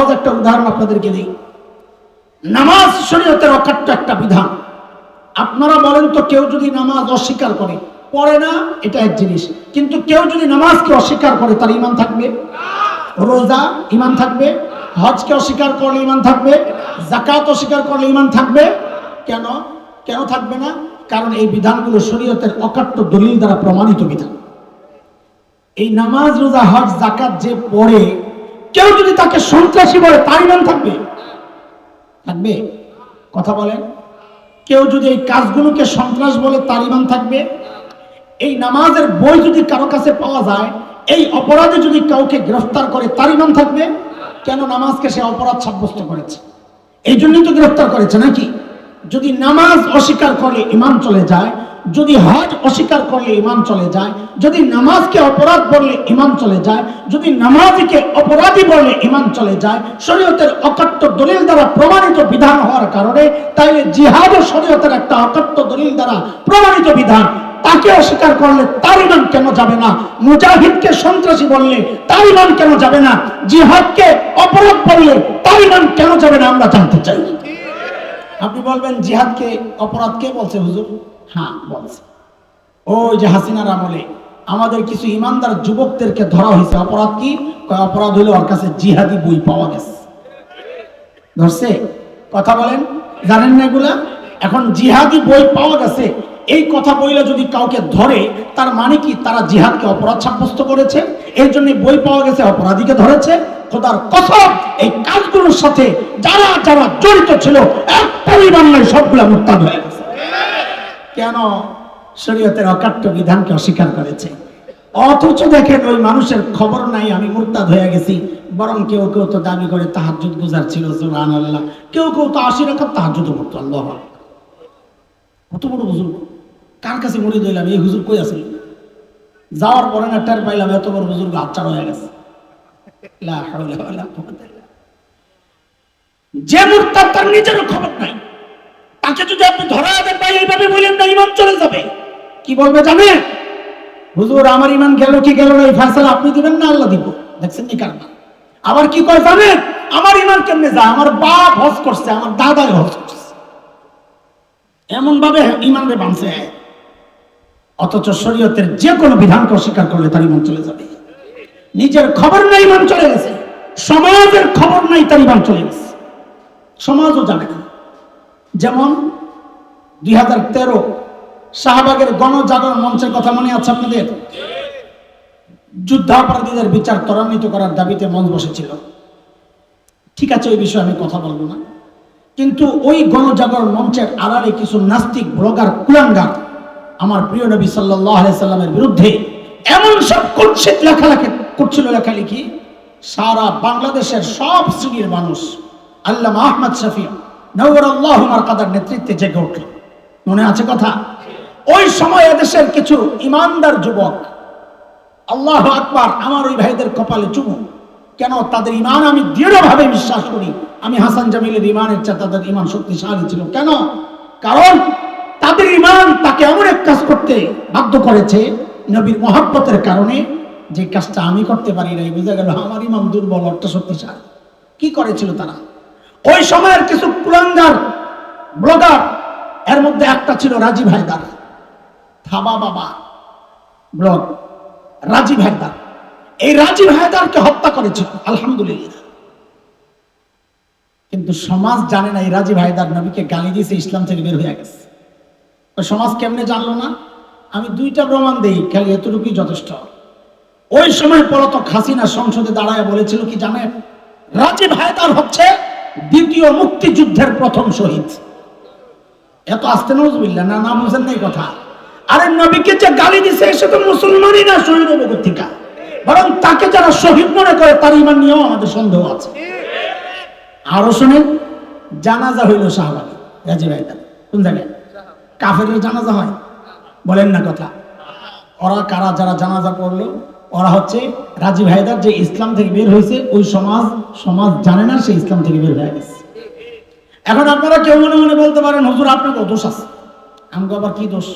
সহজ একটা উদাহরণ আপনাদেরকে দিই। নামাজ শরীয়তের অকাট্য একটা বিধান। আপনারা বলেন তো, কেউ যদি নামাজ অস্বীকার করে, পড়ে না, এটা এক জিনিস, কিন্তু কেউ যদি নামাজকে অস্বীকার করে তার ঈমান থাকবে? রোজা ঈমান থাকবে? হজকে অস্বীকার করলে ঈমান থাকবে? যাকাত অস্বীকার করলে ঈমান থাকবে? কেন কেন থাকবে না? কারণ এই বিধানগুলো শরীয়তের অকাট্য দলিল দ্বারা প্রমাণিত বিধান। এই নামাজ, রোজা, হজ, যাকাত যে পড়ে, কেউ যদি তাকে সন্ত্রাসী বলে তার ঈমান থাকবে? থাকবে? কথা বলেন। কেউ যদি এই কাজগুলোকে সন্ত্রাস বলে তার ঈমান থাকবে? এই নামাজের বই যদি কারো কাছে পাওয়া যায়, এই অপরাধে যদি কাউকে গ্রেফতার করে তার ঈমান থাকবে? কেন? নামাজকে সে অপরাধ সাব্যস্ত করেছে, এই জন্যই তো গ্রেফতার করেছে নাকি? যদি নামাজ অস্বীকার করলে ঈমান চলে যায়, যদি হজ অস্বীকার করলে ঈমান চলে যায়, যদি নামাজকে অপরাধ বললে ঈমান চলে যায়, যদি নামাজীকে অপরাধী বললে ঈমান চলে যায়, শরীয়তের অকাট্য দলিল দ্বারা প্রমাণিত বিধান হওয়ার কারণে, তাইলে জিহাদও শরীয়তের একটা অকাট্য দলিল দ্বারা প্রমাণিত বিধান। তাকে অস্বীকার করলে তার ঈমান কেন যাবে না? মুজাহিদকে সন্ত্রাসী বললে তার ঈমান কেন যাবে না? জিহাদকে অপরাধ বললে তার ঈমান কেন যাবে না? আমরা জানতে চাই। আপনি বলবেন, জিহাদকে অপরাধ কে বলছে হুজুর? হ্যাঁ, বলছে। ওই যে হাসিনার আমলে আমাদের কিছু ইমানদার যুবকদেরকে ধরা হয়েছে। অপরাধ কি? অপরাধ হইলো ওর কাছে জিহাদি বই পাওয়া গেছে। ধরছে? কথা বলেন, জানেন না এগুলা? এখন জিহাদি বই পাওয়া গেছে, এই কথা বইলে যদি কাউকে ধরে, তার মানে কি? তারা জিহাদকে অপরাধ সাব্যস্ত করেছে, এই জন্য বই পাওয়া গেছে, অপরাধীকে ধরেছে। খোদার কসম, এই কাজগুলোর সাথে যারা যারা জড়িত ছিল, এক পরিবার নয়, সবগুলা মুরতাদ হয়ে গেছে। কেন? শরীয়তের অকাট্য বিধানকে অস্বীকার করেছে। অথচ দেখেন, ওই মানুষের খবর নাই আমি মুরতাদ হয়ে গেছি, বরং কেউ কেউ তো দাবি করে তাহাজ্জুদ গুজার ছিল, সুবহানাল্লাহ। কেউ কেউ তো 80 রাকাত তাহাজ্জুদ পড়তো। আল্লাহু আকবার। কত বড় হুজুর! কার কাছে মুড়ি দিলাম, এই হুজুর কই আছে? যাওয়ার পরে না টের পাইলাম এত বড় হুজুর হাতছাড়া হয়ে গেছে। লা হাওলা ওয়ালা কুওয়াতা ইল্লা বিল্লাহ। যে মুরতাদ, তার নিজেরও খবর নাই, তাকে যদি আপনি ধরা দেন ভাই, এইভাবে বলেন না, ঈমান চলে যাবে, কি বলবে জানেন? হুজুর আমার ঈমান গেল কি গেল না, এই ফয়সালা আপনি দিবেন না আল্লাহ দিব। দেখছেন নি কারণ? আবার কি কয় জানেন? আমার ঈমান কেমনে যায়? আমার বাপ হজ করছে, আমার দাদা হজ করছে, এমন ভাবে ঈমানরে বাঁধছে। অথচ শরীয়তের যে কোনো বিধানকে অস্বীকার করলে তার ঈমান চলে যাবে। নিজের খবর নাই, ঈমান চলে গেছে। সমাজের খবর নাই, তার ঈমান চলে গেছে। সমাজও জানে না। যেমন 2013 শাহবাগের গণজাগরণ মঞ্চের কথা মনে আছে আপনাদের? যুদ্ধাপরাধীদের বিচার ত্বরান্বিত করার দাবিতে মঞ্চ বসেছিল। ঠিক আছে, ওই বিষয়ে আমি কথা বলবো না, কিন্তু ওই গণজাগরণ মঞ্চের আড়ালে কিছু নাস্তিক ব্লগার কুলাঙ্গার আমার প্রিয় নবী সাল্লাল্লাহু আলাইহি সাল্লামের বিরুদ্ধে এমন সব কুৎসিত লেখালেখি করছিল, লেখালেখি সারা বাংলাদেশের সব শ্রেণীর মানুষ আল্লামা আহমদ শফি নওয়ারাল্লাহু মারকাদার নেতৃত্বে জেগে উঠল। মনে আছে কথা? ওই সময় এদেশের কিছু ইমানদার যুবক, আল্লাহু আকবার, আমার ওই ভাইদের কপালে চুমু। কেন? তাদের ঈমান আমি দৃঢ়ভাবে বিশ্বাস করি, আমি হাসান জামিলের ঈমানের চেয়ে তাদের ঈমান শক্তিশালী ছিল। কেন? কারণ তাদের ঈমান তাকে এমন এক কাজ করতে বাধ্য করেছে নবীর মহব্বতের কারণে, যে কাজটা আমি করতে পারি নাই। বুঝা গেল আমার ঈমান দুর্বল, অর্থ শক্তিশালী। কি করেছিল তারা? ওই সময়ের কিছু কুলাঙ্গার ব্লগার, এর মধ্যে একটা ছিল রাজীব হায়দার, থাবা বাবা ব্লগ, রাজীব হায়দার। এই রাজীব হায়দারকে হত্যা করেছিল, আলহামদুলিল্লাহ। কিন্তু সমাজ জানে না এই রাজীব হায়দার নবীকে গালি দিয়েছে, ইসলাম থেকে বের হয়ে গেছে। ওই সমাজ কেমনে জানলো না? আমি দুইটা প্রমাণ দেই, খালি এতটুকুই যথেষ্ট। ওই সময় পলাতক হাসিনা সংসদে দাঁড়ায় বলেছিল কি জানেন? রাজীব হায়দার হচ্ছে দ্বিতীয় মুক্তিযুদ্ধের প্রথম শহীদ। এত আস্তে নজবিল্লাহ না, নাম বুঝেন নাই কথা? আরে নবীকে যে গালি দিছে সে তো মুসলমানই না, শহীদ অবগতিকা। বরং তাকে যারা শহীদ মনে করে তার ঈমান নিয়েও আমাদের সন্দেহ আছে। আরো শুনেন, জানাজা হইল শাহবাগে রাজীব হায়দার। কোন জায়গায়? কাফেরের জানাজা হয়? বলেন না কথা। ওরা কারা? যারা জানাজা পড়লো ওরা হচ্ছে রাজীব হায়দার যে ইসলাম থেকে বের হয়েছে, ওই সমাজ জানে না সে ইসলাম থেকে বের হয়ে গেছে। এখন আপনারা কেউ মনে মনে বলতে পারেন, হুজুর আপনার দোষ আছে। আমাকে আবার কি দোষ?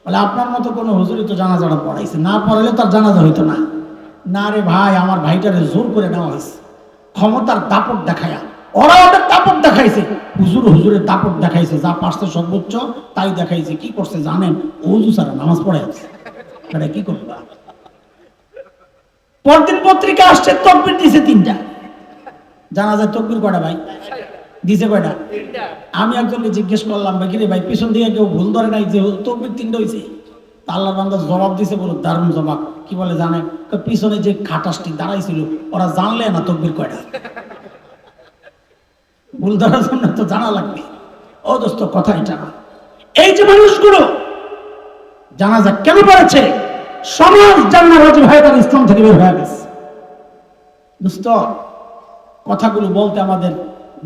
বলে আপনার মতো কোনো হুজুরই তো জানাজাটা পড়াইছে, না পড়াইলে তার জানাজা হইতো না। না রে ভাই, আমার ভাইটারে জোর করে নেওয়া হয়েছে। ক্ষমতার দাপট দেখায়া, ওরা ওদের দাপট দেখাইছে, হুজুরের দাপট দেখাইছে, যা পারছে সর্বোচ্চ তাই দেখাইছে। কি করছে জানেন? ওযু ছাড়া নামাজ পড়ে আছে। এটা কি করবা? পরদিন পত্রিকা আসছে, তকবীর দিছে 3টা। জানা যায় তকবীর কয়টা ভাই দিছে? কয়টা? আমি একজনকে জিজ্ঞেস করলাম, ভাই কিরে ভাই, পিছন দিয়ে কেউ ভুল ধরে নাই যে তকবীর 3টা হয়েছে? আল্লাহর বান্দা জবাব দিছে, বলো দারুণ জবাব। কি বলে জানেন? পিছনে যে খাটাসটি দাঁড়াইছিল ওরা জানলে না তকবীর কয়টা। ভুল ধরার জন্য তো জানা লাগবে। ও দোস্ত, কথা এটা না। এই যে মানুষগুলো জানাজা কেন পড়েছে? সমাজ জান্নাত রাজি ভাই তার ইসলাম থেকে বের হয়ে গেছে। দোস্ত, কথাগুলো বলতে আমাদের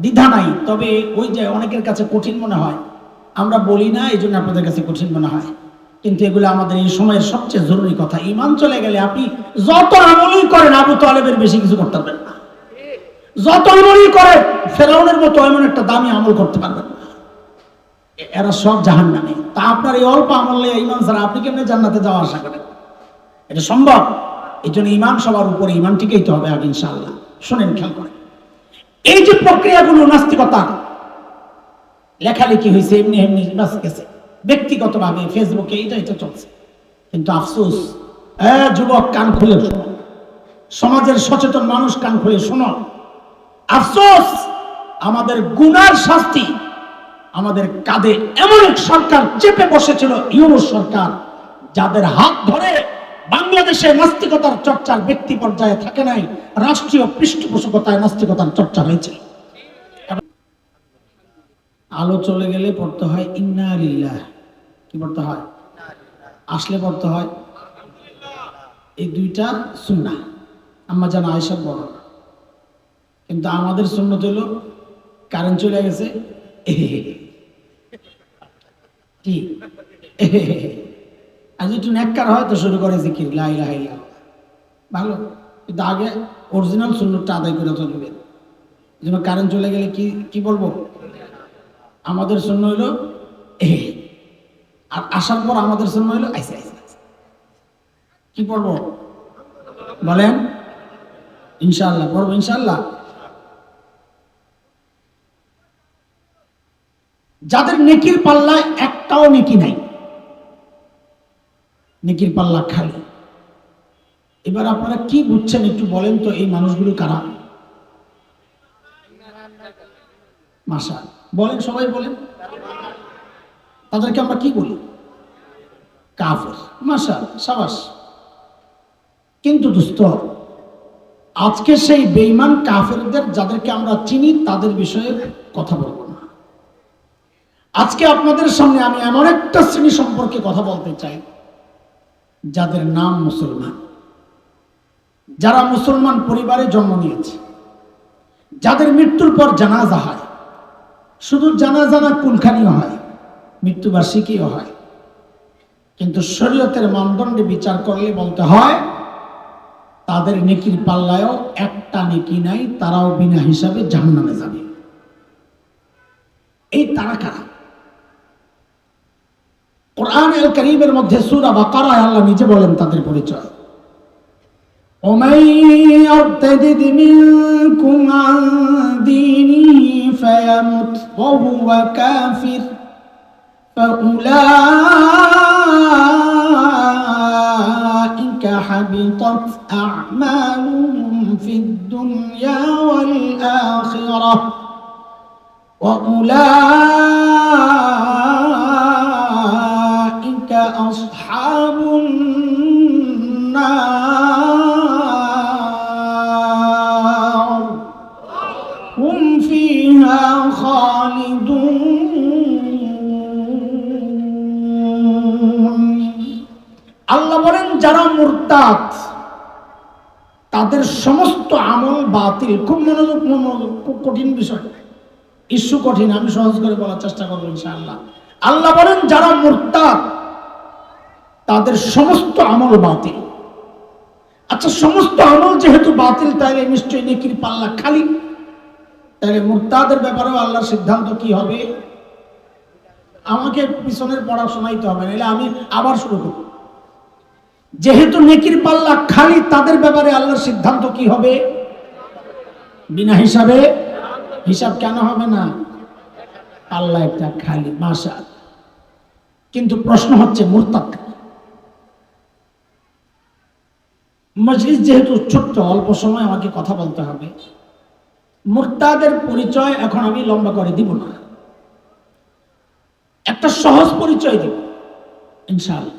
দ্বিধা নাই, তবে ওই যে অনেকের কাছে কঠিন মনে হয়, আমরা বলি না, এই জন্য আপনাদের কাছে কঠিন মনে হয়। কিন্তু এগুলো আমাদের এই সময়ের সবচেয়ে জরুরি কথা। ঈমান চলে গেলে আপনি যত আমলই করেন আবু তালেবের বেশি কিছু করতে পারবেন না। যত আমলই করে ফেরাউনের মতো এমন একটা দামি আমল করতে পারবেন না। এরা সব জাহান্নামে। তা আপনার এই অল্প আমলে ঈমান ছাড়া আপনি কেমনে জান্নাতে যাওয়া আশা করেন? এটা সম্ভব? এই জন্য ঈমান সবার উপরে, ঈমান টিকেই তো হবে আগে ইনশাআল্লাহ। শোনেন, খেয়াল করেন, এই যে প্রক্রিয়াগুলো নাস্তিকতা, লেখালেখি হয়েছে এমনি এমনি বাস গেছে, ব্যক্তিগতভাবে ফেসবুকে এটা চলছে। কিন্তু আফসোস, যুবক কান খুলে শোনো, সমাজের সচেতন মানুষ কান খুলে শোনো, আফসোস আমাদের গুনার শাস্তি আমাদের কাঁধে এমন এক সরকার চেপে বসেছিল, ইউনূস সরকার, যাদের হাত ধরে বাংলাদেশে নাস্তিকতার চর্চার ব্যক্তি পর্যায়ে থাকে নাই, রাষ্ট্রীয় পৃষ্ঠপোষকতায় নাস্তিকতার চর্চা হয়েছে। আলো চলে গেলে পড়তে হয় ইন্না লিল্লাহ। কি পড়তে হয়? আসলে পড়তে হয় এই 2টা সুন্নাহ। আম্মা জান আয়েশার বড়। কিন্তু আমাদের সুন্নত হলো কারেন্ট চলে গেছে, কি আজ একটু নেককার হয় তো শুরু করে জিকির লা ইলাহা ইল্লাল্লাহ। ভালো, কিন্তু আগে অরিজিনাল সুন্নতটা আদায় করে চলবে। এই জন্য কারেন্ট চলে গেলে কি বলবো? আমাদের সুন্নাহ হইলো আর আসার পর আমাদের সুন্নাহ হইলো আইসা আইসা। কি পড়বো বলেন? ইনশাআল্লাহ পড়বো, ইনশাআল্লাহ। যাদের নেকির পাল্লায় একটাও নেকি নাই, নেকির পাল্লা খালি। এবার আপনারা কি বুঝছেন একটু বলেন তো, এই মানুষগুলো কারা? মাশা বলেন, সবাই বলেন। তাদেরকে আমরা কি বলি? কাফের। মাশা, সাবাস। কিন্তু দোস্ত, আজকে সেই বেঈমান কাফেরদের যাদেরকে আমরা চিনি তাদের বিষয়ে কথা বলবো না। আজকে আপনাদের সামনে আমি এমন একটা শ্রেণী সম্পর্কে কথা বলতে চাই যাদের নাম মুসলমান, যারা মুসলমান পরিবারে জন্ম নিয়েছে, যাদের মৃত্যুর পর জানাজা হয়। শুধু জানাজা না, কুলখানিও হয়, মৃত্যুবার্ষিকীও হয়। কিন্তু শরীয়তের মানদণ্ডে বিচার করলে বলতে হয় তাদের নেকির পাল্লায়ও একটা নেকি নাই, তারাও বিনা হিসাবে জাহান্নামে যাবে। এই তারা কারা? কোরআনুল কারীমের মধ্যে সূরা বাকারায় আল্লাহ নিজে বলেন তাদের পরিচয়। ومن يرتد منكم عن دينه فيمت وهو كافر فأولئك حبطت أعمالهم في الدنيا والآخرة وأولئك أصحاب النار هم فيها خالدون। আল্লাহ বলেন যারা মুরতাদ তাদের সমস্ত আমল বাতিল। খুব মনোযোগ, খুব কঠিন বিষয়, ইস্যু কঠিন, আমি সহজ করে বলার চেষ্টা করবো ইনশাআল্লাহ। আল্লাহ বলেন যারা মুরতাদ তাদের সমস্ত আমল বাতিল। আচ্ছা, সমস্ত আমল যেহেতু বাতিল, তাইলে নিশ্চয়ই নেকির পাল্লা খালি। তাহলে মুরতাদের ব্যাপারেও আল্লাহর সিদ্ধান্ত কি হবে? আমাকে পিছনের পড়া শোনাইতে হবে, নাহলে আমি আবার শুরু করব। যেহেতু নেকির পাল্লা খালি, তাদের ব্যাপারে আল্লাহর সিদ্ধান্ত কি হবে? বিনা হিসাবে। হিসাব কেন হবে না? আল্লাহ একটা খালি মাশাআল্লাহ। কিন্তু প্রশ্ন হচ্ছে মুরতাদ। মজলিস যেহেতু ছোট্ট, অল্প সময় আমাকে কথা বলতে হবে। মুরতাদের পরিচয় এখন আমি লম্বা করে দিব না, একটা সহজ পরিচয় দিব ইনশাআল্লাহ।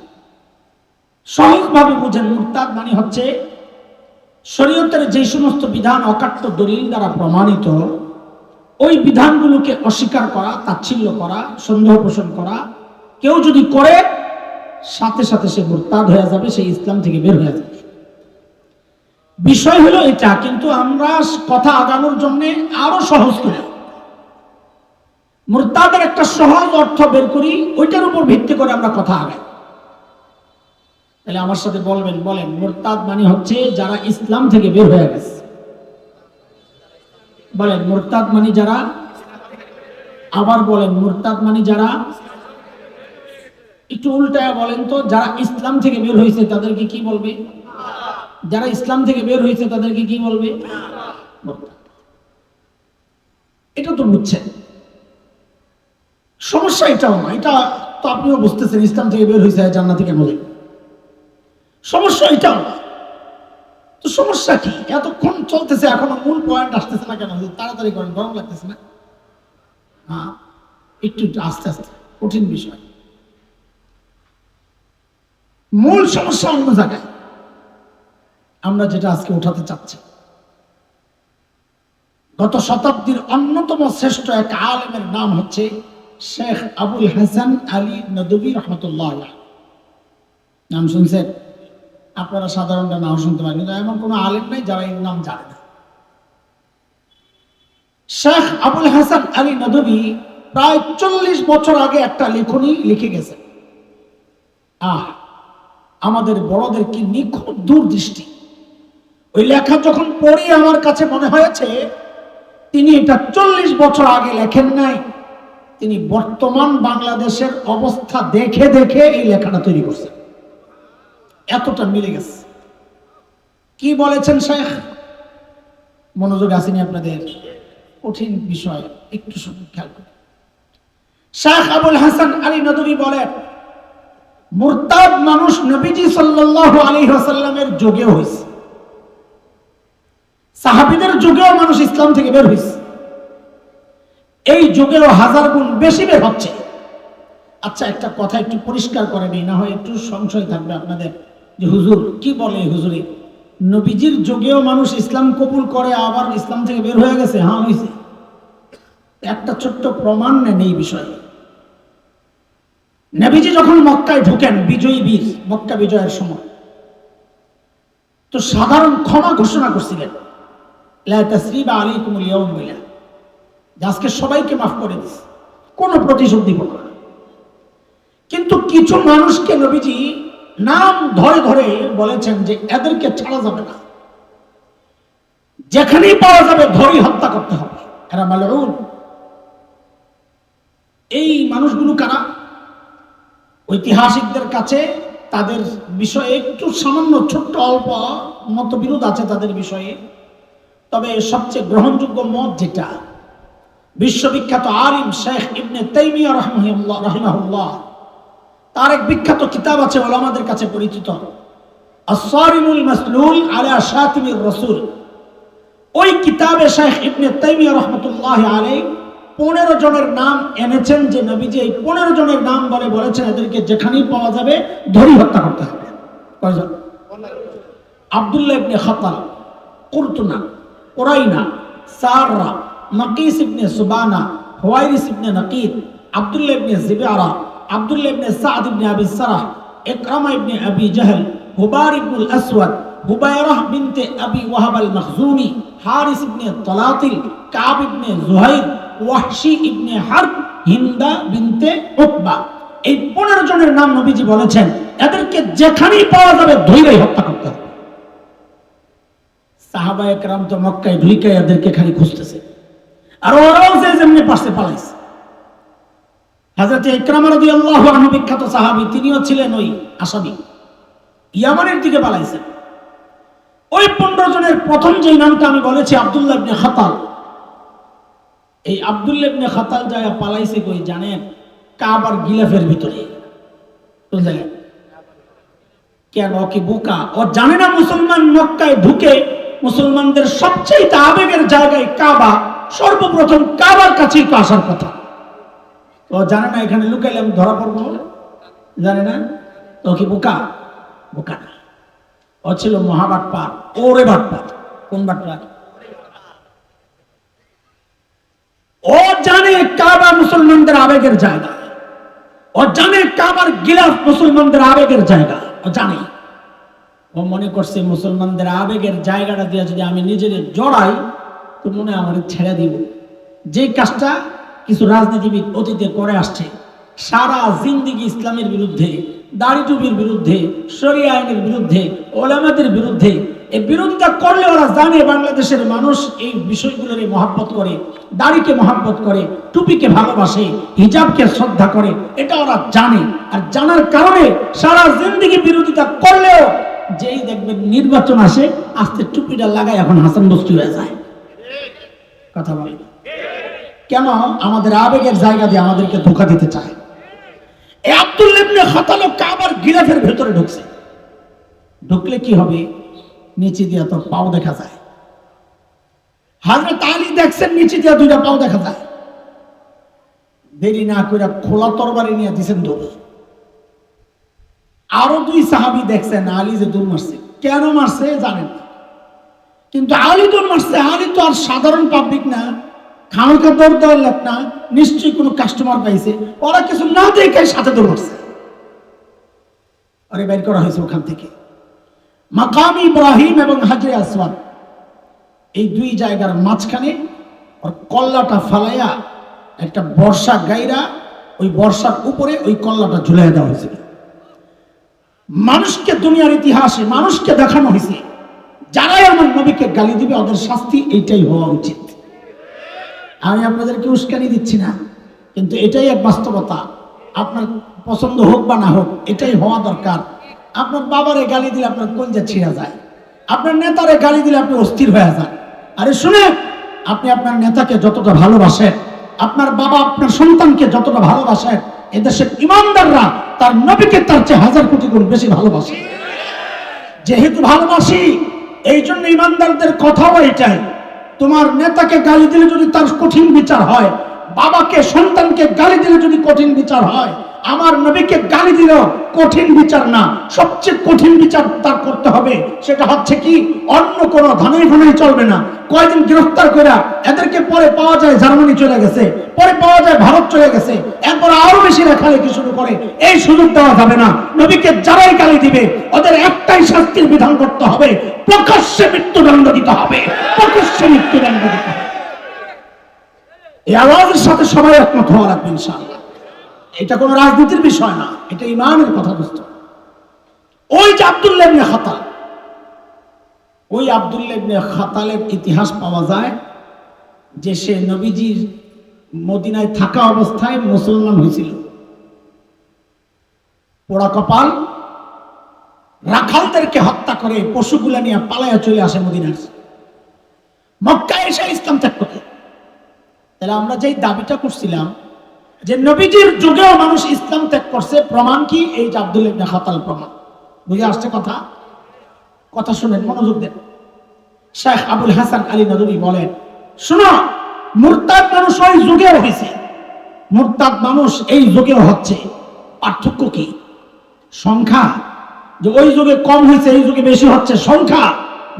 সহজভাবে বুঝেন, মুরতাদ মানে হচ্ছে শরীয়তের যে সমস্ত বিধান অকাট্য দলিল দ্বারা প্রমাণিত, ওই বিধানগুলোকে অস্বীকার করা, তাচ্ছিল্য করা, সন্দেহ পোষণ করা। কেউ যদি করে, সাথে সাথে সে মুরতাদ হয়ে যাবে, সে ইসলাম থেকে বের হয়ে যাবে। বিষয় হলো এটা। কিন্তু আমরা কথা আগানোর জন্য আরো সহজ করি, মুরতাদের একটা সহজ অর্থ বের করি, ওইটার উপর ভিত্তি করে আমরা কথা আগাই। তাহলে আমার সাথে বলবেন, বলেন মুরতাদ মানে হচ্ছে যারা ইসলাম থেকে বের হয়ে গেছে। বলেন মুরতাদ মানে যারা, আবার বলেন মুরতাদ মানে যারা, একটু উল্টায় বলেন তো, যারা ইসলাম থেকে বের হয়েছে তাদেরকে কি বলবে? যারা ইসলাম থেকে বের হয়েছে তাদেরকে কি বলবে? এটা তো বুঝছেন। সমস্যা এটাও না, এটা তো আপনিও বুঝতেছেন, ইসলাম থেকে বের হয়েছে জান্নাতে কেন বলে। সমস্যা এটাও না। তো সমস্যা কি? এতক্ষণ চলতেছে, এখনো মূল পয়েন্ট আসতেছে না কেন? তাড়াতাড়ি করেন, গরম লাগতেছে না? হ্যাঁ, একটু আস্তে আস্তে, কঠিন বিষয়। মূল সমস্যা অন্য জায়গায়, আমরা যেটা আজকে উঠাতে চাচ্ছি। গত শতাব্দীর অন্যতম শ্রেষ্ঠ এক আলেমের নাম হচ্ছে শেখ আবুল হাসান আলী নদভী রহমতুল্লাহ আলাইহি। নাম শুনছেন? আপনারা সাধারণটা নাম শুনতে পারেন, কিন্তু এমন কোনো আলেম নাই যারা এই নাম জানে না। শেখ আবুল হাসান আলী নদভী প্রায় 40 বছর আগে একটা লেখনী লিখে গেছেন। আমাদের বড়দের কি নিখুঁত দূরদৃষ্টি! ওই লেখা যখন পড়ি আমার কাছে মনে হয়েছে তিনি এটা 40 বছর আগে লেখেন নাই, তিনি বর্তমান বাংলাদেশের অবস্থা দেখে দেখে এই লেখাটা তৈরি করছেন। এতটা মিলে গেছে। কি বলেছেন শেখ? মনোযোগ আসেনি আপনাদের? কঠিন বিষয়, একটু খেয়াল করুন। শেখ আবুল হাসান আলী নদভী বলেন, মুরতাদ মানুষ নবীজি সাল্লাল্লাহু আলাইহি ওয়াসাল্লামের যুগেও হয়েছে, সাহাবীদের যুগেও মানুষ ইসলাম থেকে বের হয়েছে, এই যুগেও 1000 গুণ বেশি বের হচ্ছে। আচ্ছা, একটা কথা একটু পরিষ্কার করে নিই, না হয় একটু সংশয় থাকবে আপনাদের যে হুজুর কি বলে। হুজুরে নবীজির যুগেও মানুষ ইসলাম কবুল করে, আবার ইসলাম থেকে বের হয়ে গেছে। হ্যাঁ, হয়েছে। একটা ছোট্ট প্রমাণ নেন এই বিষয়ে। নবীজি যখন মক্কায় ঢুকেন, বিজয়ী বীর, মক্কা বিজয়ের সময়, তো সাধারণ ক্ষমা ঘোষণা করছিলেন, লা তাসরিবা আলাইকুমুল ইয়াউম, বলে আজকে সবাইকে মাফ করে দিস, কোনো প্রতিশোধ দিব না। কিন্তু কিছু মানুষকে নবীজি নাম ধরে ধরে বলেছেন যে এদেরকে ছাড়া যাবে না, যেখানেই পাওয়া যাবে ধরেই হত্যা করতে হবে, এরা মালউন। এই মানুষগুলো কারা? ঐতিহাসিকদের কাছে তাদের বিষয়ে একটু সামান্য ছোট্ট অল্প মতবিরোধ আছে তাদের বিষয়ে। তবে সবচেয়ে গ্রহণযোগ্য মত যেটা, বিশ্ববিখ্যাত আলিম শেখ ইবনে তাইমিয়া রাহিমাহুল্লাহ, তার এক বিখ্যাত কিতাব আছে ওলামাদের কাছে পরিচিত, আস-সারিমুল মাসলুল আলা শাতিমির রাসূল। ওই কিতাবে শেখ ইবনে তাইমিয়া রাহমাতুল্লাহি আলাইহি 15 জনের নাম এনেছেন, যে নবীজি এই 15 জনের নাম বলে বলেছেন এদেরকে যেখানেই পাওয়া যাবে ধরি হত্যা করতে হবে। কয়জন? আব্দুল্লাহ ইবনে খাতাল, কুরতুনা, উরাইনা, সাররা, নাকিস ইবনে সুবানা, হুয়াইরিস ইবনে নাকিদ, আব্দুল্লাহ ইবনে জিবারা, আব্দুল্লাহ ইবনে সাদ ইবনে আবি সারাহ, ইকরামা ইবনে আবি জাহল, হুবার ইবনুল আসওয়াদ, হুবায়রাহ বিনতে আবি ওয়াহাব আল মখজুমি, হারিস ইবনে তলাতিল, কাব ইবনে জুহাইর, ওয়াহশি ইবনে হারব, হিন্দা বিনতে উতবা। এই 15 জনের নাম নবীজি বলেছেন এদেরকে যেখানেই পাওয়া যাবে ধরেই হত্যা করতে হবে। সাহাবায়ে কেরাম তো মক্কায় ঢুকে এদেরকে খালি খুঁজতেছে, আর ওরাও যে যেমনি পাশে পালাইছে। হযরত ইকরামা রাদিয়াল্লাহু আনহু, বিখ্যাত সাহাবী, তিনিও ছিলেন ওই আসামি, ইয়ামানের দিকে পালাইছেন। ওই 15 জনের প্রথম যে নামটা আমি বলেছি আব্দুল্লাহ ইবনে খাতাল। এই আব্দুল্লাহ ইবনে খাতাল যায় পালাইছে কই জানেন? কাবার গিলাফের ভিতরে। বুঝলেন কেন? কি বোকা? ও জানে না মুসলমান মক্কায় ঢুকে মুসলমানদের সবচেয়ে আবেগের জায়গায় কাবা, সর্বপ্রথম কাবার কাছেই তো আসার কথা। ও জানে না এখানে লুকাইলে আমি ধরা পড়বো? জানে না তো কি বোকা? বোকা না, ও ছিল মহাবাটপার। ওরে বাটপার। কোন বাটপার? ও জানে কাবা মুসলমানদের আবেগের জায়গা, ও জানে কাবার গিলাফ মুসলমানদের আবেগের জায়গা, ও জানে। ও মনে করছে মুসলমানদের আবেগের জায়গাটা দিয়ে যদি আমি নিজের জড়াই তো মনে হয় আমার ছেড়ে দিব। যে কাজটা কিছু রাজনীতিবিদ অতীতে করে আসছে, সারা জিন্দিগি ইসলামের বিরুদ্ধে, দাড়ি টুপির বিরুদ্ধে, শরিয়া আইনের বিরুদ্ধে, ওলামাদের বিরুদ্ধে এই বিরোধিতা করলে ওরা জানে বাংলাদেশের মানুষ এই বিষয়গুলোর মহব্বত করে, দাড়িকে মহব্বত করে, টুপিকে ভালোবাসে, হিজাবকে শ্রদ্ধা করে, এটা ওরা জানে। আর জানার কারণে সারা জিন্দিগি বিরোধিতা করলেও যেই দেখবেন নির্বাচন আসে আস্তে টুপিটা লাগায় এখন হাসান বস্তি হয়ে যায়। কথা বলে কেন? আমাদের আবেগের জায়গা দিয়ে আমাদেরকে ধোঁকা দিতে চায়। এই আব্দুল্লাহ ইবনে খাতাল কাবার গিলাফের ভেতরে ঢুকছে। ঢুকলে কি হবে? নিচে দিয়ে তো পাও দেখা যায়। হযরত আলী দেখছেন নিচে দিয়ে দুইটা পাও দেখা যায়। দেরি না করে খোলা তরবারি নিয়ে দিয়েছেন দৌড়। আরো 2 সাহাবী দেখছেন আলী যে দৌড় মারছে। কেন মারছে জানেন না, কিন্তু আলী দৌড় মারছে। আলী তো আর সাধারণ পাবলিক না, খামাখা দৌড় দেওয়ার লোক না, নিশ্চয়ই কোনো কাস্টমার পাইছে। ওরা কিছু না দেখে সাথে দৌড় মারছে। আরে বের করা হয়েছে ওখান থেকে। মাকাম ইব্রাহিম এবং হাজরে আসওয়াদ এই 2 জায়গার মাঝখানে ওর কল্লাটা ফালাইয়া একটা বর্ষা গাইরা ওই বর্ষার উপরে ওই কল্লাটা ঝুলাইয়া দেওয়া হয়েছিল। মানুষকে, দুনিয়ার ইতিহাসে মানুষকে দেখানো হয়েছে যারাই আমার নবীকে গালি দিবে ওদের শাস্তি এইটাই হওয়া উচিত। আমি আপনাদেরকে উস্কানি দিচ্ছি না, কিন্তু এটাই এক বাস্তবতা। আপনার পছন্দ হোক বা না হোক এটাই হওয়া দরকার। আপনার বাবারে গালি দিলে আপনার কলজা ছিঁড়া যায়, আপনার নেতারে গালি দিলে আপনি অস্থির হয়ে যান। আরে শুনে, আপনি আপনার নেতাকে যতটা ভালোবাসেন, আপনার বাবা আপনার সন্তানকে যতটা ভালোবাসেন, এদেশের ইমানদাররা তার নবীকে তার চেয়ে 1000 কোটি গুণ বেশি ভালোবাসে। যেহেতু ভালোবাসি এই জন্য ইমানদারদের কথাও এটাই, তোমার নেতাকে গালি দিলে যদি তার কঠিন বিচার হয়, বাবাকে সন্তানকে গালি দিলে যদি কঠিন বিচার হয়, আমার নবীকে গালি দিল কঠিন বিচার না, সবচেয়ে কঠিন বিচার তার করতে হবে। সেটা হচ্ছে কি, অন্য কোনো ধানাই ফানাই চলবে না। কয়েকদিন গ্রেফতার করে এদেরকে পরে পাওয়া যায় জার্মানি চলে গেছে, পরে পাওয়া যায় ভারত চলে গেছে, এরপর আরো বেশি লেখালেখি শুরু করে। এই সুযোগ দেওয়া যাবে না। নবীকে যারাই গালি দিবে ওদের একটাই শাস্তির বিধান করতে হবে, প্রকাশ্যে মৃত্যুদণ্ড দিতে হবে, প্রকাশ্যে মৃত্যুদণ্ড দিতে হবে। এই আওয়াজের সাথে সবাই একমত হওয়া লাগবে ইনশাআল্লাহ। এটা কোনো রাজনীতির বিষয় না, এটা ইমানের কথা। দোস্ত, ওই যে আব্দুল্লাহ ইবনে খাতাল, ওই আব্দুল্লাহ ইবনে খাতালের ইতিহাস পাওয়া যায় যে সে নবীজির মদিনায় থাকা অবস্থায় মুসলমান হয়েছিল। পোড়া কপাল, রাখালদেরকে হত্যা করে পশুগুলা নিয়ে পালায়া চলে আসে মদিনার। মক্কায় এসে ইসলাম ত্যাগ করে। তাহলে আমরা যেই দাবিটা করছিলাম যে নবীজির যুগেও মানুষ ইসলাম ত্যাগ করছে, প্রমাণ কি? এই যে আব্দুল্লাহ ইবনে খাতাল প্রমাণ। বুঝে আসছে কথা? কথা শুনেন, মনোযোগ দেন। শেখ আবুল হাসান আলী নদভী বলেন, শুনো, মুরতাদ মানুষ ওই যুগেও হয়েছে, মুরতাদ মানুষ এই যুগেও হচ্ছে। পার্থক্য কি? সংখ্যা। যে ওই যুগে কম হয়েছে, এই যুগে বেশি হচ্ছে, সংখ্যা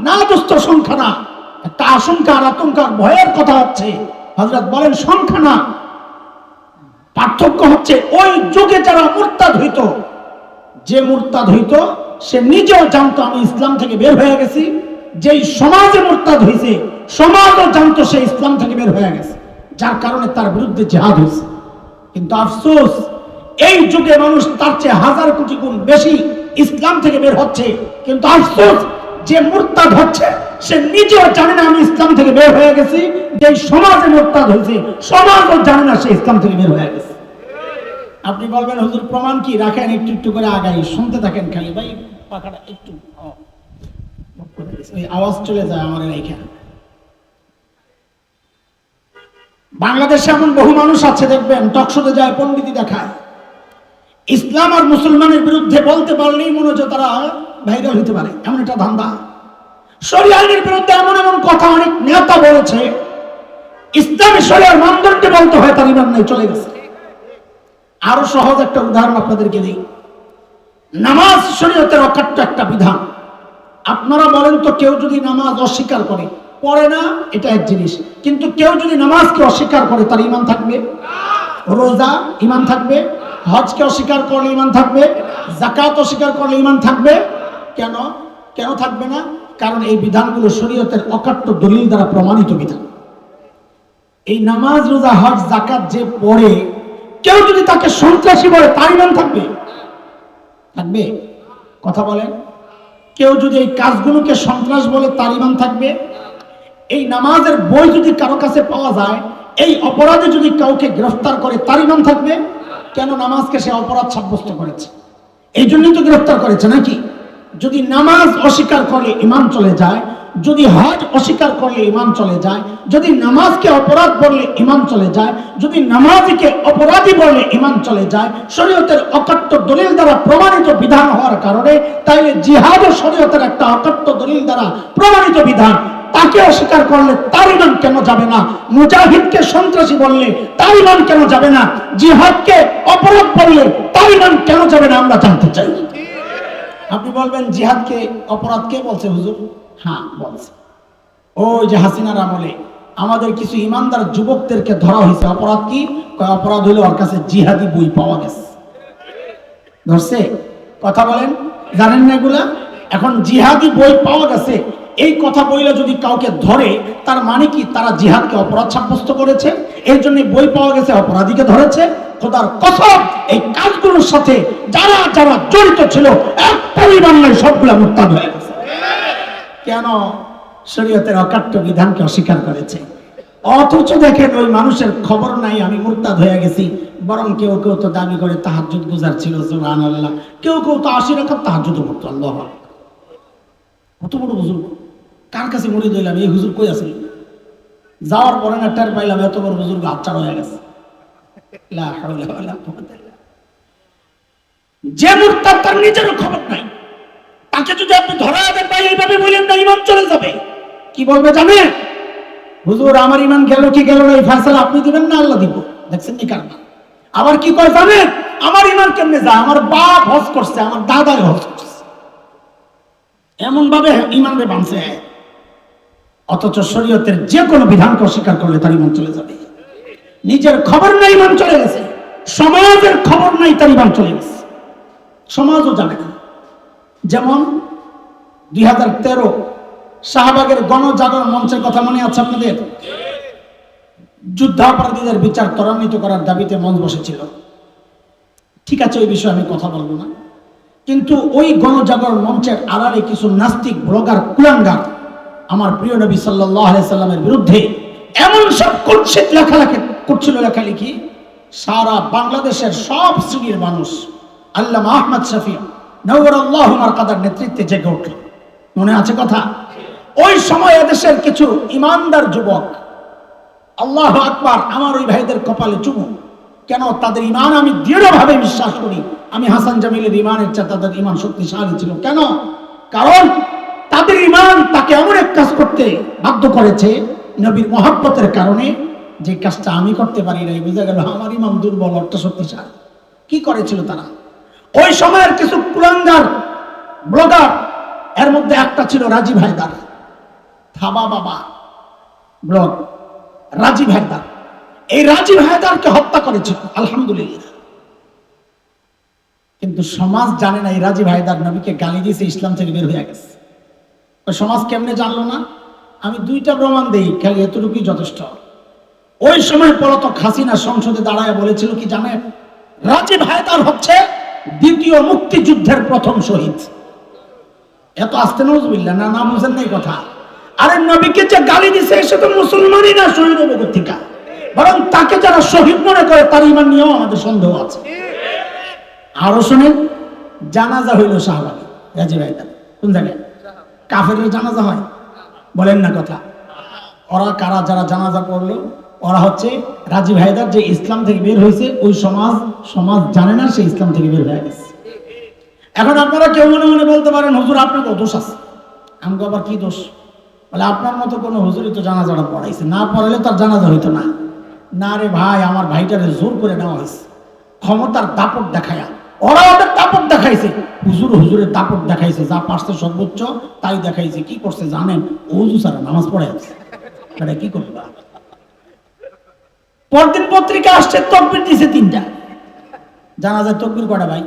না দোস্ত, সংখ্যা না। একটা আশঙ্কা আর আতঙ্কার ভয়ের কথা হচ্ছে। হযরত বলেন সংখ্যা না, পার্থক্য হচ্ছে ওই যুগে যারা মুরতাদ হইত, যে মুরতাদ হইত সে নিজেও জানতো আমি ইসলাম থেকে বের হয়ে গেছি। যেই সমাজে মুরতাদ হইছে সমাজও জানতো সে ইসলাম থেকে বের হয়ে গেছে, যার কারণে তার বিরুদ্ধে জিহাদ হয়েছে। কিন্তু আফসোস, এই যুগে মানুষ তার চেয়ে 1000 কোটি গুণ বেশি ইসলাম থেকে বের হচ্ছে, কিন্তু আফসোস যে মুরতাদ হচ্ছে সে নিজেও জানে না আমি ইসলাম থেকে বের হয়ে গেছি। যে সমাজে মুরতাদ হয়েছে সমাজও জানে না সে ইসলাম থেকে বের হয়ে গেছে। আপনি বলবেন হুজুর প্রমাণ কি? রাখেন একটু একটু করে আগাই, শুনতে থাকেন খালি। ভাই পাখাটা একটু ওই আওয়াজ চলে যায় আমার এইখানে। বাংলাদেশে এমন বহু মানুষ আছে দেখবেন টকশোতে যায় পণ্ডিতি দেখায়, ইসলাম আর মুসলমানের বিরুদ্ধে বলতে পারলেই মনে হচ্ছে তারা ভাইরাল হতে পারে, এমন একটা ধান্দা। শরিয়া আইনের বিরুদ্ধে এমন এমন কথা অনেক নেতা বলেছে, ইসলামী শরিয়ার মানদণ্ডে বলতে হয় তার ইমান নাই, চলে গেছে। আরো সহজ একটা উদাহরণ আপনাদেরকে দিই। নামাজ শরীয়তের অকাট্য একটা বিধান। আপনারা বলেন তো, কেউ যদি নামাজ অস্বীকার করে, পড়ে না, এটা এক জিনিস, কিন্তু কেউ যদি নামাজকে অস্বীকার করে তার ঈমান থাকবে? রোজা ঈমান থাকবে? হজকে অস্বীকার করলে ঈমান থাকবে? যাকাত অস্বীকার করলে ঈমান থাকবে? কেন কেন থাকবে না? কারণ এই বিধানগুলো শরীয়তের অকাট্য দলিল দ্বারা প্রমাণিত বিধান। এই নামাজ, রোজা, হজ, যাকাত যে পড়ে, কেউ যদি তাকে সন্ত্রাসী বলে তার ঈমান থাকবে? থাকবে? কথা বলেন। কেউ যদি এই কাজগুলোকে সন্ত্রাস বলে তার ঈমান থাকবে? এই নামাজের বই যদি কারো কাছে পাওয়া যায়, এই অপরাধে যদি কাউকে গ্রেফতার করে তার ঈমান থাকবে? কেন? নামাজকে সে অপরাধ সাব্যস্ত করেছে, এই জন্যই তো গ্রেফতার করেছে নাকি? যদি নামাজ অস্বীকার করলে ঈমান চলে যায়, যদি হজ অস্বীকার করলে ঈমান চলে যায়, যদি নামাজকে অপরাধ বললে ঈমান চলে যায়, যদি নামাজীকে অপরাধী বললে ঈমান চলে যায়, শরীয়তের অকাট্য দলিল দ্বারা প্রমাণিত বিধান হওয়ার কারণে, তাইলে জিহাদও শরীয়তের একটা অকাট্য দলিল দ্বারা প্রমাণিত বিধান। তাকে অস্বীকার করলে তার ঈমান কেন যাবে না? মুজাহিদকে সন্ত্রাসী বললে তার ঈমান কেন যাবে না? জিহাদকে অপরাধ বললে তার ঈমান কেন যাবে না? আমরা জানতে চাই। আপনি বলবেন জিহাদকে অপরাধ কে বলছে হুজুর? হ্যাঁ বলছে, ওই যে হাসিনার আমলে আমাদের কিছু ইমানদার যুবকদেরকে ধরা হয়েছে। অপরাধ কি? অপরাধ হইলো ওর কাছে জিহাদি বই পাওয়া গেছে। ধরছে? কথা বলেন, জানেন না এগুলা? এখন জিহাদি বই পাওয়া গেছে, এই কথা বইলে যদি কাউকে ধরে, তার মানে কি? তারা জিহাদকে অপরাধ সাব্যস্ত করেছে, এই জন্য বই পাওয়া গেছে, অপরাধীকে ধরেছে। খোদার কসম, এই কাজগুলোর সাথে যারা যারা জড়িত ছিল একটা ঈমান নাই, সবগুলা মুরতাদ হয়ে গেছে। কেন? শরীয়তের অকাট্য বিধানকে অস্বীকার করেছে। অথচ দেখেন ওই মানুষের খবর নাই আমি মুরতাদ হয়ে গেছি, বরং কেউ কেউ তো দাবি করে তাহাজ্জুদ গুজার ছিল, সুবহানাল্লাহ, কেউ কেউ তো 80 রাকাত তাহাজ্জুদ পড়তো। আল্লাহু আকবার। কত বড় বুজুর্গ, কার কাছে মরে দিলাম, এই হুজুর কই আছে? যাওয়ার পরে না টের পাইলাম এত বড় বুজুর্গ হাতছাড়া হয়ে গেছে। লা হাওলা ওয়ালা কুওয়াতা ইল্লা বিল্লাহ। যে মুরতাদ তার নিজেরও খবর নাই, তাকে যদি আপনি ধরা দেন ভাই এইভাবে বলেন না, ঈমান চলে যাবে, কি বলবে জানেন? হুজুর আমার ঈমান গেল কি গেল না এই ফয়সালা আপনি দিবেন না, আল্লাহ দিব। দেখছেন কি কারণ? আবার কি কয় জানেন? আমার ঈমান কেমনে যায়? আমার বাপ হজ করছে, আমার দাদা হজ করছে, এমন ভাবে ঈমানরে বাঁধছে। অথচ শরীয়তের যে কোনো বিধানকে অস্বীকার করলে তার ঈমান চলে যাবে। নিজের খবর নাই, ঈমান চলে গেছে। সমাজের খবর নাই, তার ঈমান চলে গেছে। সমাজও জানে না। যেমন 2013 শাহবাগের গণজাগরণ মঞ্চের কথা মনে আছে আপনাদের? যুদ্ধাপরাধীদের বিচার ত্বরান্বিত করার দাবিতে মঞ্চ বসেছিল। ঠিক আছে, ওই বিষয়ে আমি কথা বলবো না, কিন্তু ওই গণজাগরণ মঞ্চের আড়ালে কিছু নাস্তিক ব্লগার কুলাঙ্গার আমার প্রিয় নবী সাল্লাল্লাহু আলাইহি সাল্লামের বিরুদ্ধে এমন সব কুৎসিত লেখালেখি করছিল, লেখালেখি সারা বাংলাদেশের সব শ্রেণীর মানুষ আল্লামা আহমদ শফি নওয়ারাল্লাহু মারকাদার নেতৃত্বে জেগে উঠল। মনে আছে কথা? ওই সময় এদেশের কিছু ইমানদার যুবক, আল্লাহু আকবার, আমার ওই ভাইদের কপালে চুমু। কেন? তাদের ঈমান আমি দৃঢ়ভাবে বিশ্বাস করি, আমি হাসান জামিলের ঈমানের চেয়ে তাদের ঈমান শক্তিশালী ছিল। কেন? কারণ তাদের ঈমান তাকে এমন এক কাজ করতে বাধ্য করেছে নবীর মহব্বতের কারণে, যে কাজটা আমি করতে পারি নাই। বুঝা গেল আমার ঈমান দুর্বল, অর্থ শক্তিশালী। কি করেছিল তারা? ওই সময়ের কিছু কুলাঙ্গার ব্লগার, এর মধ্যে একটা ছিল রাজীব হায়দার, থাবা বাবা ব্লগ, রাজীব হায়দার। এই রাজীব হায়দারকে হত্যা করেছিল, আলহামদুলিল্লাহ। কিন্তু সমাজ জানে না এই রাজীব হায়দার নবীকে গালি দিয়েছে, ইসলাম থেকে বের হয়ে গেছে। ওই সমাজ কেমনে জানলো না? আমি দুইটা প্রমাণ দেই, খালি এতটুকুই যথেষ্ট। ওই সময় পলাতক হাসিনা সংসদে দাঁড়ায় বলেছিল কি জানেন? রাজীব হায়দার হচ্ছে দ্বিতীয় মুক্তিযুদ্ধের প্রথম শহীদ। এত আস্তে নজবিল্লা না, না বুঝেন নাই কথা? আরে নবীকে যে গালি দিছে সে তো মুসলমানই না, শহীদ হবে কোথেকে? বরং তাকে যারা শহীদ মনে করে তার ঈমান নিয়েও আমাদের সন্দেহ আছে। আরো শুনেন, জানাজা হইল শাহবাগে রাজীব হায়দার। কোন জায়গায়? কাফেরের জানাজা হয়? বলেন না কথা। ওরা কারা? যারা জানাজা পড়লো ওরা হচ্ছে রাজীব হায়দার যে ইসলাম থেকে বের হয়েছে, ওই সমাজ জানে না সে ইসলাম থেকে বের হয়ে গেছে। এখন আপনারা কেউ মনে মনে বলতে পারেন হুজুর আপনার দোষ আছে। আমাকে আবার কি দোষ? বলে আপনার মতো কোনো হুজুরই তো জানাজাটা পড়াইছে, না পড়ালে তার জানাজা হইতো না। না রে ভাই, আমার ভাইটারে জোর করে নেওয়া হয়েছে, ক্ষমতার দাপট দেখায়া। ওরা ওদের দাপট দেখাইছে, হুজুরের দাপট দেখাইছে, যা পারছে সর্বোচ্চ তাই দেখাইছে। কি করছে জানেন? হুজুর সারা নামাজ পড়ে আছে, এটা কি করবা? পরদিন পত্রিকা আসছে, তকবির দিছে 3টা। জানাজার তকবির কয়টা ভাই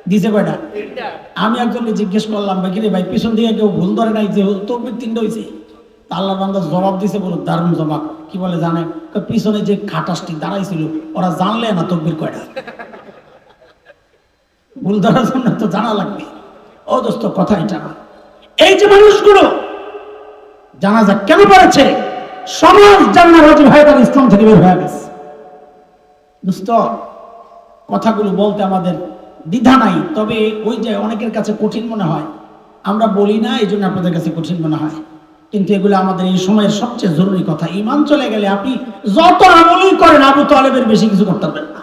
দিছে? কয়টা? আমি একজনকে জিজ্ঞেস করলাম, ভাই কিরে ভাই পিছন দিয়ে কেউ ভুল ধরে নাই যে তকবির 3টা হয়েছে? আল্লাহর বান্দা জবাব দিছে, বলো দারুণ জবাব। কি বলে জানেন? পিছনে যে খাটাসটি দাঁড়াইছিল ওরা জানলে না তকবির কয়টা। ভুল ধরার জন্য তো জানা লাগবে। ও দোস্ত, কথা এটা না। এই যে মানুষগুলো জানাজা কেন পড়েছে? সমাজ জানে না রাজীব হায়দার ইসলাম থেকে বের হয়ে গেছে। দোস্ত, কথাগুলো বলতে আমাদের দ্বিধা নাই, তবে ওই যে অনেকের কাছে কঠিন মনে হয়, আমরা বলি না এই জন্য আপনাদের কাছে কঠিন মনে হয়, কিন্তু এগুলো আমাদের এই সময়ের সবচেয়ে জরুরি কথা। ঈমান চলে গেলে আপনি যত আমলই করেন আবু তালেবের বেশি কিছু করতে পারবেন না।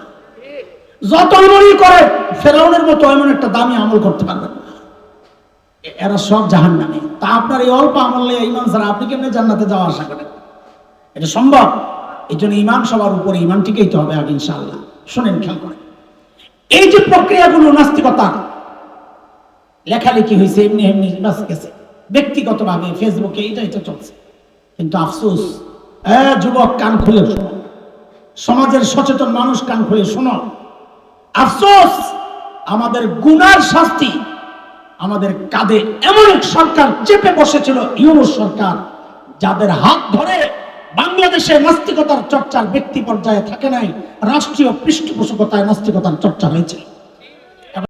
যত আমলই করেন ফেরাউনের মতো এমন একটা দামি আমল করতে পারবেন না। এরা সব জাহান্নামে। তা আপনার এই অল্প আমলে ঈমান ছাড়া আপনি কেমনে জান্নাতে যাওয়া আশা করেন? এটা সম্ভব? এই জন্য ঈমান সবার উপরে, ঈমান টিকাইতে হবে আগে ইনশাআল্লাহ। শোনেন, খেয়াল করেন, এই যে প্রক্রিয়াগুলো নাস্তিকতা, লেখালেখি হয়েছে এমনি এমনি বাস গেছে, ব্যক্তিগতভাবে ফেসবুকে এটা চলছে। কিন্তু আফসোস, যুবক কান খুলে শোনো, সমাজের সচেতন মানুষ কান খুলে শোনো, আফসোস আমাদের গুনার শাস্তি আমাদের কাঁধে এমন এক সরকার চেপে বসেছিল, ইউনূস সরকার, যাদের হাত ধরে বাংলাদেশে নাস্তিকতার চর্চার ব্যক্তি পর্যায়ে থাকে নাই, রাষ্ট্রীয় পৃষ্ঠপোষকতায় নাস্তিকতার চর্চা হয়েছে।